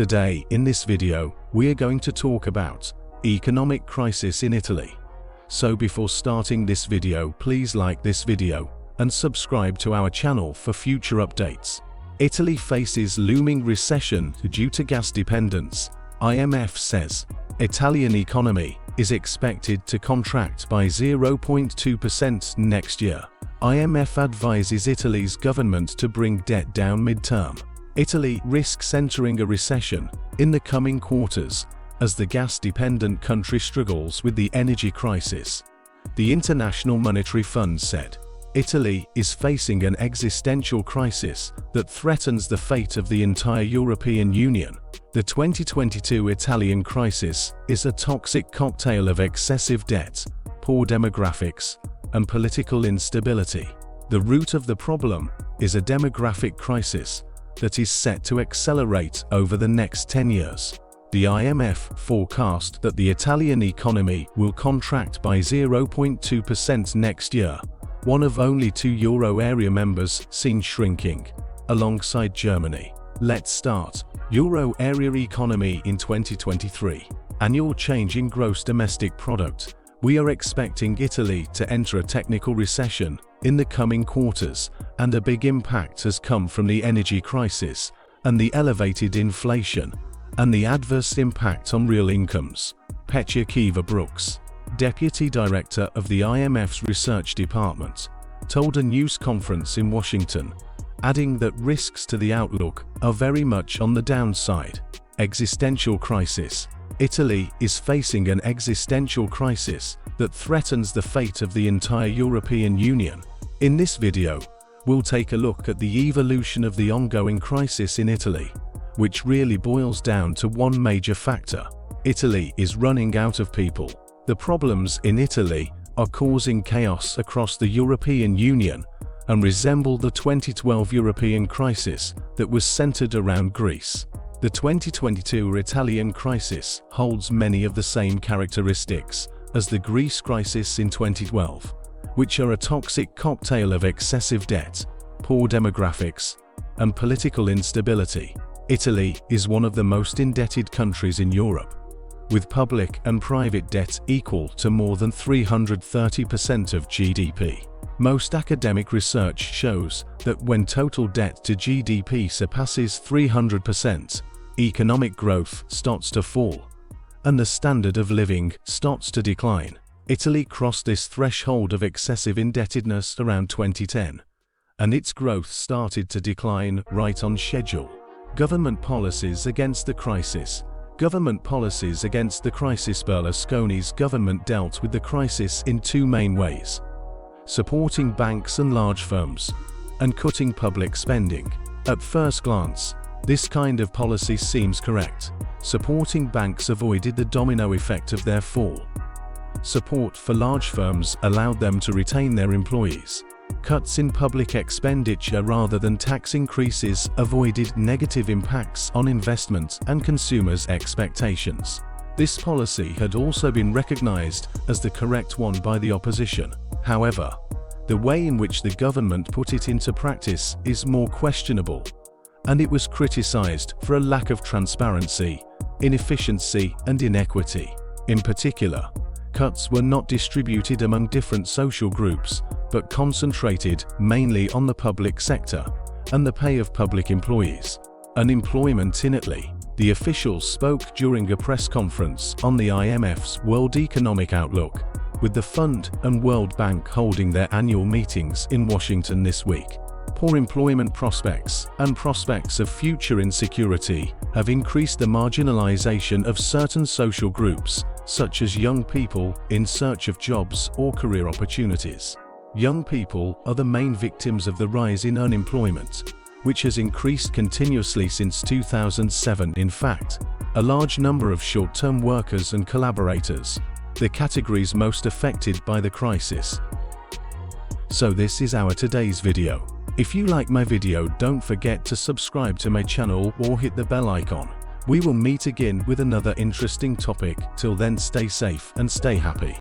Today, in this video, we are going to talk about economic crisis in Italy. So before starting this video, please like this video and subscribe to our channel for future updates. Italy faces looming recession due to gas dependence. IMF says Italian economy is expected to contract by 0.2% next year. IMF advises Italy's government to bring debt down mid-term. Italy risks entering a recession in the coming quarters as the gas-dependent country struggles with the energy crisis. The International Monetary Fund said Italy is facing an existential crisis that threatens the fate of the entire European Union. The 2022 Italian crisis is a toxic cocktail of excessive debt, poor demographics, and political instability. The root of the problem is a demographic crisis that is set to accelerate over the next 10 years. The IMF forecast that the Italian economy will contract by 0.2% next year, one of only 2 euro area members seen shrinking, alongside Germany. Let's start. Euro area economy in 2023. Annual change in gross domestic product. We are expecting Italy to enter a technical recession in the coming quarters, and a big impact has come from the energy crisis and the elevated inflation, and the adverse impact on real incomes. Petya Kiva-Brooks, Deputy Director of the IMF's Research Department, told a news conference in Washington, adding that risks to the outlook are very much on the downside. Existential crisis. Italy is facing an existential crisis that threatens the fate of the entire European Union. In this video, we'll take a look at the evolution of the ongoing crisis in Italy, which really boils down to one major factor. Italy is running out of people. The problems in Italy are causing chaos across the European Union and resemble the 2012 European crisis that was centered around Greece. The 2022 Italian crisis holds many of the same characteristics as the Greece crisis in 2012, which are a toxic cocktail of excessive debt, poor demographics, and political instability. Italy is one of the most indebted countries in Europe, with public and private debt equal to more than 330% of GDP. Most academic research shows that when total debt to GDP surpasses 300%, economic growth starts to fall, and the standard of living starts to decline. Italy crossed this threshold of excessive indebtedness around 2010, and its growth started to decline right on schedule. Government policies against the crisis. Government policies against the crisis. Berlusconi's government dealt with the crisis in 2 main ways: supporting banks and large firms, and cutting public spending. At first glance, this kind of policy seems correct. Supporting banks avoided the domino effect of their fall. Support for large firms allowed them to retain their employees. Cuts in public expenditure rather than tax increases avoided negative impacts on investment and consumers' expectations. This policy had also been recognized as the correct one by the opposition. However, the way in which the government put it into practice is more questionable, and it was criticized for a lack of transparency, inefficiency, and inequity. In particular, cuts were not distributed among different social groups, but concentrated mainly on the public sector and the pay of public employees. Unemployment in Italy. The officials spoke during a press conference on the IMF's World Economic Outlook, with the Fund and World Bank holding their annual meetings in Washington this week. Poor employment prospects and prospects of future insecurity have increased the marginalization of certain social groups, such as young people in search of jobs or career opportunities. Young people are the main victims of the rise in unemployment, which has increased continuously since 2007. In fact, a large number of short-term workers and collaborators, the categories most affected by the crisis. So this is our today's video. If you like my video, don't forget to subscribe to my channel or hit the bell icon. We will meet again with another interesting topic. Till then, stay safe and stay happy.